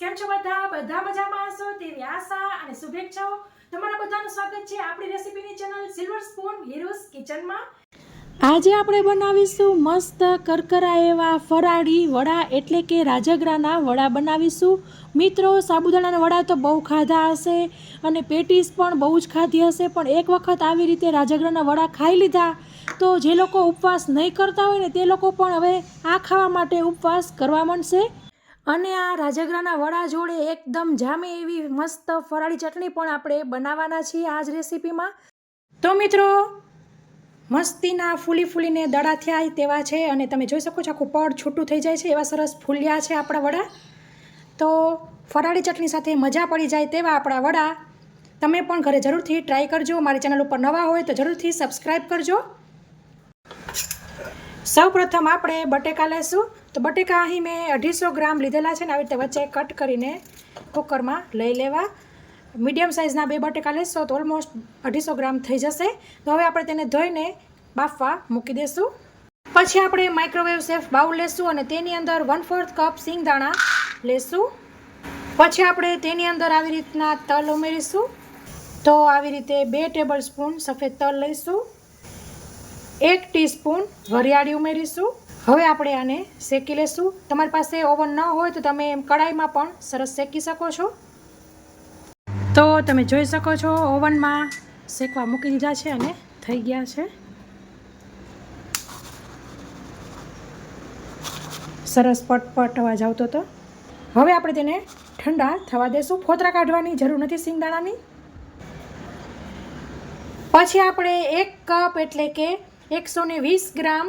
કેમ છો બધા મજામાં હશો તેવી આશા અને શુભેચ્છાઓ। તમારા બધાનું સ્વાગત છે આપણી રેસીપીની ચેનલ સિલ્વર સ્પૂન હીરોઝ કિચનમાં। આજે આપણે બનાવીશું મસ્ત કરકરા એવા ફરાળી વડા એટલે કે રાજગરાના વડા બનાવીશું। મિત્રો, સાબુદાણાના વડા તો બહુ ખાધા હશે અને પેટીસ પણ બહુ જ ખાધી હશે, પણ એક વખત આવી રીતે રાજગરાના વડા ખાઈ લીધા તો જે લોકો ઉપવાસ નહીં કરતા હોય ને તે લોકો પણ હવે આ ખાવા માટે ઉપવાસ કરવા માંડશે। અને આ રાજગરાના વડા જોડે એકદમ જામે એવી મસ્ત ફરાળી ચટણી પણ આપણે બનાવવાના છીએ આ જ રેસીપીમાં। તો મિત્રો, મસ્તીના ફૂલીને દડા થયા તેવા છે અને તમે જોઈ શકો છો આખું પડ છૂટું થઈ જાય છે, એવા સરસ ફૂલ્યા છે આપણા વડા। તો ફરાળી ચટણી સાથે મજા પડી જાય તેવા આપણા વડા તમે પણ ઘરે જરૂરથી ટ્રાય કરજો। મારી ચેનલ ઉપર નવા હોય તો જરૂરથી સબસ્ક્રાઈબ કરજો। સૌ પ્રથમ આપણે બટેકા લઈશું। તો બટેકા અહીં મેં 250 ગ્રામ લીધેલા છે ને આવી રીતે વચ્ચે કટ કરીને કુકરમાં લઈ લેવા। મીડિયમ સાઇઝના 2 બટેકા લેશો તો ઓલમોસ્ટ 250 ગ્રામ થઈ જશે। તો હવે આપણે તેને ધોઈને બાફવા મૂકી દઈશું। પછી આપણે માઇક્રોવેવ સેફ બાઉલ લેશું અને તેની અંદર 1/4 કપ સિંગદાણા લેશું। પછી આપણે તેની અંદર આવી રીતના તલ ઉમેરીશું। તો આવી રીતે 2 ટેબલ સ્પૂન સફેદ તલ લઈશું। 1 ટીસ્પૂન વરિયાળી ઉમેરીશું। હવે આપણે આને શેકી લેશું। તમારી પાસે ઓવન ન હોય તો તમે કડાઈમાં પણ સરસ શેકી શકો છો। તો તમે જોઈ શકો છો ઓવનમાં શેકવા મૂકી દીધા છે અને થઈ ગયા છે સરસ પટપટ અવાજ આવતો હતો। હવે આપણે તેને ઠંડા થવા દેશું। ફોતરા કાઢવાની જરૂર નથી સિંગદાણાની। પછી આપણે 1 કપ એટલે કે 120 ગ્રામ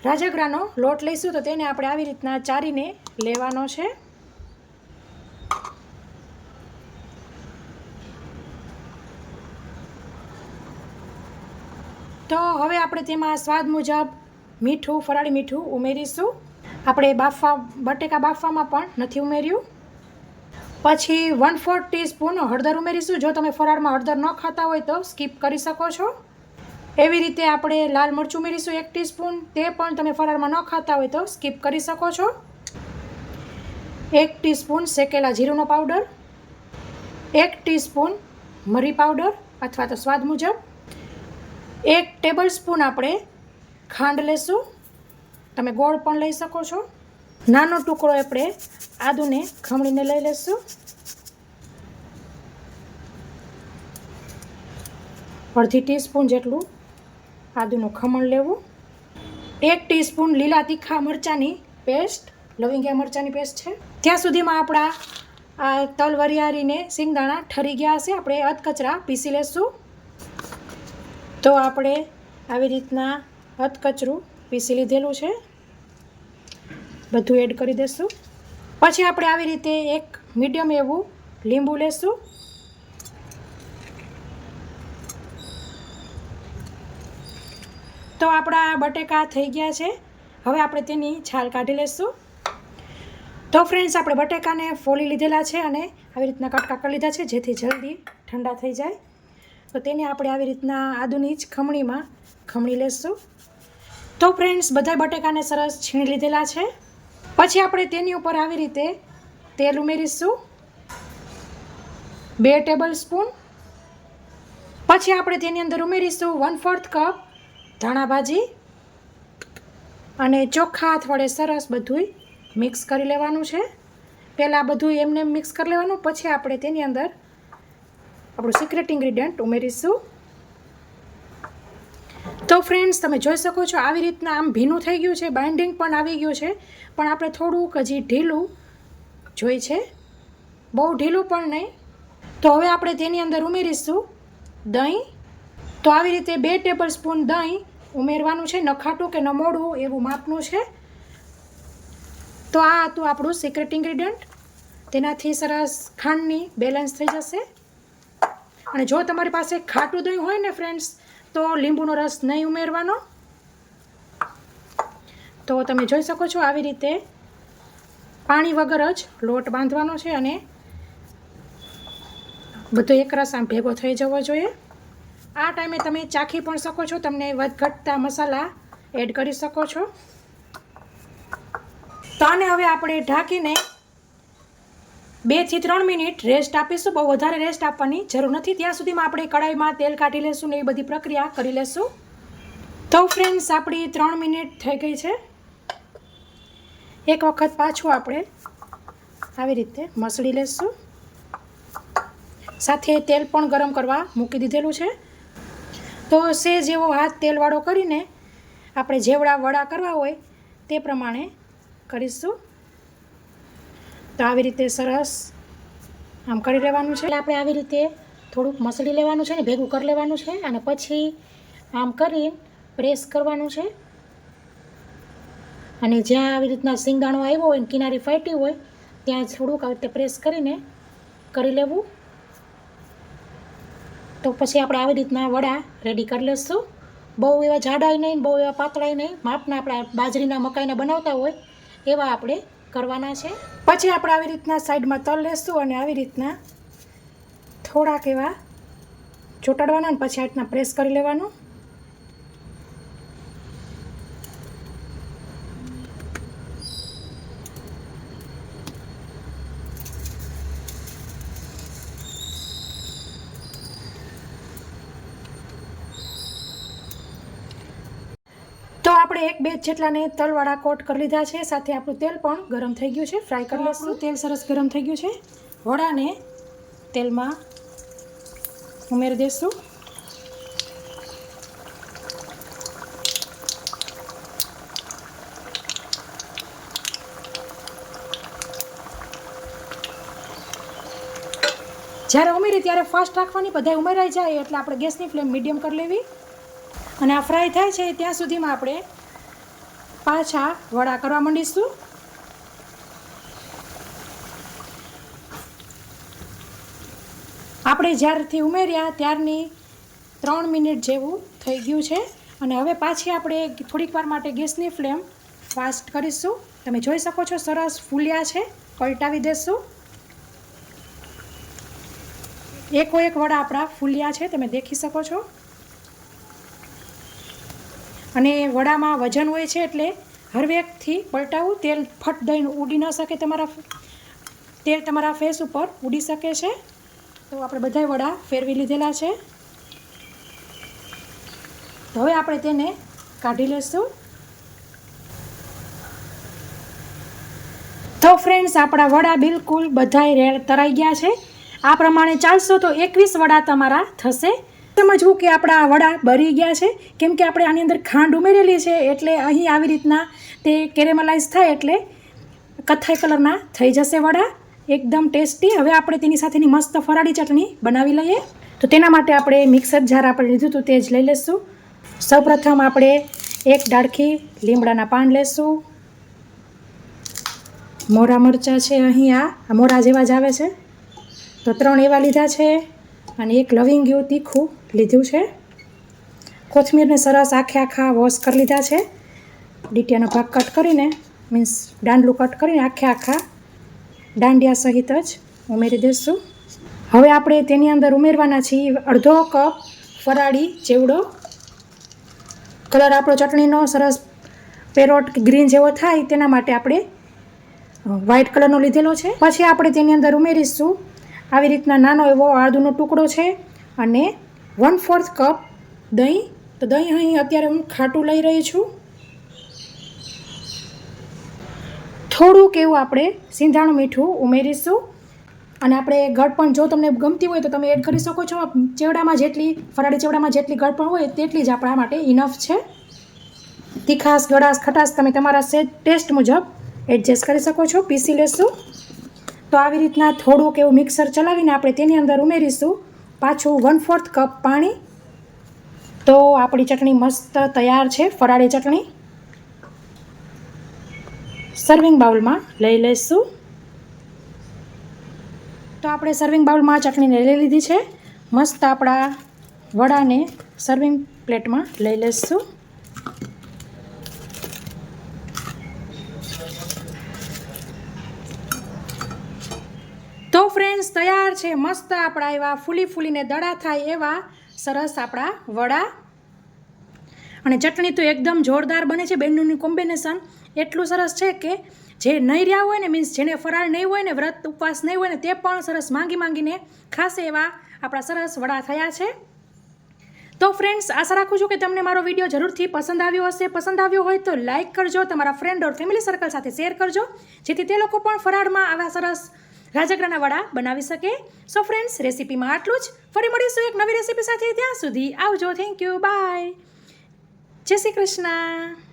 રાજગરાનો લોટ લઈશું। તો તેને આપણે આવી રીતના ચારીને લેવાનો છે। તો હવે આપણે તેમાં સ્વાદ મુજબ મીઠું, ફરાળી મીઠું ઉમેરીશું। આપણે બટેકા બાફવામાં પણ નથી ઉમેર્યું। પછી 1/4 ટીસ્પૂન હળદર ઉમેરીશું। જો તમે ફરાળમાં હળદર ન ખાતા હોય તો સ્કીપ કરી શકો છો। એવી રીતે આપણે લાલ મરચું ઉમેરીશું 1 ટીસ્પૂન, તે પણ તમે ફરાળમાં ન ખાતા હોય તો સ્કીપ કરી શકો છો। 1 ટીસ્પૂન શેકેલા જીરુંનો પાવડર, 1 ટીસ્પૂન મરી પાવડર અથવા તો સ્વાદ મુજબ, 1 ટેબલ સ્પૂન આપણે ખાંડ લેશું। તમે ગોળ પણ લઈ શકો છો। નાનો ટુકડો આપણે આદુને ખમણીને લઈ લેશું। અડધી ટીસ્પૂન જેટલું આદુનું ખમણ લેવું। 1 ટીસ્પૂન લીલા તીખા મરચાંની પેસ્ટ, લવિંગિયા મરચાંની પેસ્ટ છે। ત્યાં સુધીમાં આપણા આ તલ વરિયાળીને સિંગદાણા ઠરી ગયા હશે, આપણે અધકચરા પીસી લેશું। તો આપણે આવી રીતના અધકચરું પીસી લીધેલું છે, બધું એડ કરી દઈશું। પછી આપણે આવી રીતે એક મીડિયમ એવું લીંબુ લેશું। તો આપણા બટેકા થઈ ગયા છે, હવે આપણે તેની છાલ કાઢી લેશું। તો ફ્રેન્ડ્સ, આપણે બટેકાને ફોલી લીધેલા છે અને આવી રીતના કટકા કરી લીધા છે જેથી જલ્દી ઠંડા થઈ જાય। તો તેને આપણે આવી રીતના આદુની જ ખમણીમાં ખમણી લેશું। તો ફ્રેન્ડ્સ, બધા બટેકાને સરસ છીણી લીધેલા છે। પછી આપણે તેની ઉપર આવી રીતે તેલ ઉમેરીશું 2 ટેબલ સ્પૂન। પછી આપણે તેની અંદર ઉમેરીશું 1/4 કપ ધાણા ભાજી અને ચોખ્ખા હાથ વડે સરસ બધું મિક્સ કરી લેવાનું છે। પહેલાં બધું એમને મિક્સ કરી લેવાનું, પછી આપણે તેની અંદર આપણું સિક્રેટ ઇન્ગ્રીડિયન્ટ ઉમેરીશું। તો ફ્રેન્ડ્સ, તમે જોઈ શકો છો આવી રીતના આમ ભીનું થઈ ગયું છે, બાઇન્ડિંગ પણ આવી ગયું છે, પણ આપણે થોડુંક હજી ઢીલું જોઈ છે, બહુ ઢીલું પણ નહીં। તો હવે આપણે તેની અંદર ઉમેરીશું દહીં। તો આવી રીતે 2 ટેબલ સ્પૂન દહીં ઉમેરવાનું છે, ન ખાટું કે ન મોડું એવું માપનું છે। તો આ હતું આપણું સિક્રેટ ઇન્ગ્રીડિયન્ટ, તેનાથી સરસ ખાંડની બેલેન્સ થઈ જશે। અને જો તમારી પાસે ખાટું દહીં હોય ને ફ્રેન્ડ્સ, તો લીંબુનો રસ નહીં ઉમેરવાનો। તો તમે જોઈ શકો છો આવી રીતે પાણી વગર જ લોટ બાંધવાનો છે અને બધો એકરસ આમ ભેગો થઈ જવો જોઈએ। આ ટાઈમે તમે ચાખી પણ શકો છો, તમને વધઘટતા મસાલા એડ કરી શકો છો। તો આને હવે આપણે ઢાંકીને 2 થી 3 મિનિટ રેસ્ટ આપીશું. બહુ વધારે રેસ્ટ આપવાની જરૂર નથી. ત્યાં સુધીમાં આપણે કઢાઈમાં તેલ કાઢી લેશું ને એ બધી પ્રક્રિયા કરી લેશું. તો ફ્રેન્ડ્સ, આપણી 3 મિનિટ થઈ ગઈ છે. એક વખત પાછું આપણે આવી રીતે મસળી લેશું. સાથે તેલ પણ ગરમ કરવા મૂકી દીધેલું છે. તો સેજ એવો હાથ તેલવાળો કરીને આપણે જેવડા વડા કરવા હોય તે પ્રમાણે કરીશું. તો આવી રીતે સરસ આમ કરી લેવાનું છે. આપણે આવી રીતે થોડુંક મસળી લેવાનું છે ને ભેગું કરી લેવાનું છે અને પછી આમ કરી પ્રેસ કરવાનું છે. અને જ્યાં આવી રીતના સિંગદાણો આવ્યો હોય ને કિનારી ફાટી હોય ત્યાં થોડુંક આવી રીતે પ્રેસ કરીને કરી લેવું. તો પછી આપણે આવી રીતના વડા રેડી કરી લઈશું. બહુ એવા જાડાય નહીં, બહુ એવા પાતળાય નહીં, માપના આપણે બાજરીના મકાઈના બનાવતા હોય એવા આપણે કરવાના છે. પછી આપણે આવી રીતના સાઈડમાં તલ લેશું અને આવી રીતના થોડાક એવા ચોટાડવાના અને પછી આ રીતના પ્રેસ કરી લેવાનું. તો આપણે 1 બેચ જેટલાને તલવાળા કોટ કરી લીધા છે. સાથે આપણું તેલ પણ ગરમ થઈ ગયું છે. ફ્રાય કરી લઈશું. તેલ સરસ ગરમ થઈ ગયું છે. વડાને તેલમાં ઉમેરી દઈશું. જ્યારે ઉમેરી ત્યારે ફાસ્ટ રાખવાની. બધાય ઉમેરાઈ જાય એટલે આપણે ગેસની ફ્લેમ મીડિયમ કરી લેવી. અને આ ફ્રાય થાય છે ત્યાં સુધીમાં આપણે પાછા વડા કરવા માંડીશું. આપણે જ્યારથી ઉમેર્યા ત્યારની 3 મિનિટ જેવું થઈ ગયું છે. અને હવે પાછી આપણે થોડીક વાર માટે ગેસની ફ્લેમ ફાસ્ટ કરીશું. તમે જોઈ શકો છો સરસ ફૂલ્યા છે. પલટાવી દેશું. એકો એક વડા આપણા ફૂલ્યા છે, તમે દેખી શકો છો. અને વડામાં વજન હોય છે એટલે હરવેકથી પલટાવું. તેલ ફટ દઈને ઉડી ન શકે, તેલ તમારા ફેસ ઉપર ઉડી શકે છે. તો આપણે બધા વડા ફેરવી લીધેલા છે. તો હવે આપણે તેને કાઢી લઈશું. તો ફ્રેન્ડ્સ, આપણા વડા બિલકુલ બધાય તરાઈ ગયા છે. આ પ્રમાણે ચાલશો તો 21 વડા તમારા થશે. સમજવું કે આપણા વડા બળી ગયા છે, કેમ કે આપણે આની અંદર ખાંડ ઉમેરેલી છે એટલે અહીં આવી રીતના તે કેરેમલાઇઝ થાય એટલે કથ્થાઈ કલરના થઈ જશે વડા. એકદમ ટેસ્ટી. હવે આપણે તેની સાથેની મસ્ત ફરાળી ચટણી બનાવી લઈએ. તો તેના માટે આપણે મિક્સર જાર આપણે લીધું હતું તે જ લઈ લઈશું. સૌપ્રથમ આપણે 1 ડાળખી લીમડાના પાન લેશું. મોરા મરચાં છે અહીં આ મોરા જેવા જ આવે છે તો 3 એવા લીધા છે. અને 1 લવિંગિયું તીખું લીધું છે. કોથમીરને સરસ આખા વોશ કરી લીધા છે. ડીટીયાનો ભાગ કટ કરીને મીન્સ દાંડલું કટ કરીને આખા દાંડિયા સહિત જ ઉમેરી દઈશું. હવે આપણે તેની અંદર ઉમેરવાના છીએ 1/2 કપ ફરાળી ચેવડો. કલર આપણો ચટણીનો સરસ પેરોટ ગ્રીન જેવો થાય તેના માટે આપણે વ્હાઇટ કલરનો લીધેલો છે. પછી આપણે તેની અંદર ઉમેરીશું આવી રીતના નાનો એવો આદુનો ટુકડો છે અને 1/4 કપ દહીં. તો દહીં અહીં અત્યારે હું ખાટું લઈ રહી છું. થોડુંક એવું આપણે સિંધાણું મીઠું ઉમેરીશું. અને આપણે ગળપણ જો તમને ગમતી હોય તો તમે એડ કરી શકો છો. ચેવડામાં જેટલી ફરાળી ચેવડામાં જેટલી ગળપણ હોય તેટલી જ આપણા માટે ઇનફ છે. તીખાશ, ગળાશ, ખટાશ તમે તમારા ટેસ્ટ મુજબ એડજસ્ટ કરી શકો છો. પીસી લેશું. તો આવી રીતના થોડુંક એવું મિક્સર ચલાવીને આપણે તેની અંદર ઉમેરીશું પાછું 1/4 કપ પાણી. તો આપણી ચટણી મસ્ત તૈયાર છે, ફરાળી ચટણી. સર્વિંગ બાઉલમાં લઈ લઈશું. તો આપણે સર્વિંગ બાઉલમાં ચટણીને લઈ લીધી છે. મસ્ત આપણા વડાને સર્વિંગ પ્લેટમાં લઈ લઈશું. તો ફ્રેન્ડ્સ, તૈયાર છે મસ્ત આપણા એવા ફૂલીને દડા થાય એવા સરસ આપણા વડા. અને ચટણી તો એકદમ જોરદાર બને છે. બેનનું કોમ્બિનેશન એટલું સરસ છે કે જે નહીં રહ્યા હોય ને, મીન્સ જેને ફરાળ નહીં હોય ને, વ્રત ઉપવાસ નહીં હોય ને, તે પણ સરસ માંગીને ખાસે એવા આપણા સરસ વડા થયા છે. તો ફ્રેન્ડ્સ, આશા રાખું છું કે તમને મારો વિડીયો જરૂરથી પસંદ આવ્યો હશે. પસંદ આવ્યો હોય તો લાઇક કરજો, તમારા ફ્રેન્ડ ઓર ફેમિલી સર્કલ સાથે શેર કરજો, જેથી તે લોકો પણ ફરાળમાં આવા સરસ રાજગરાના વડા બનાવી શકે. સો ફ્રેન્ડ્સ, રેસીપીમાં આટલું જ. ફરી મળીશું એક નવી રેસીપી સાથે. ત્યાં સુધી આવજો. Thank you. બાય. જય શ્રી કૃષ્ણ.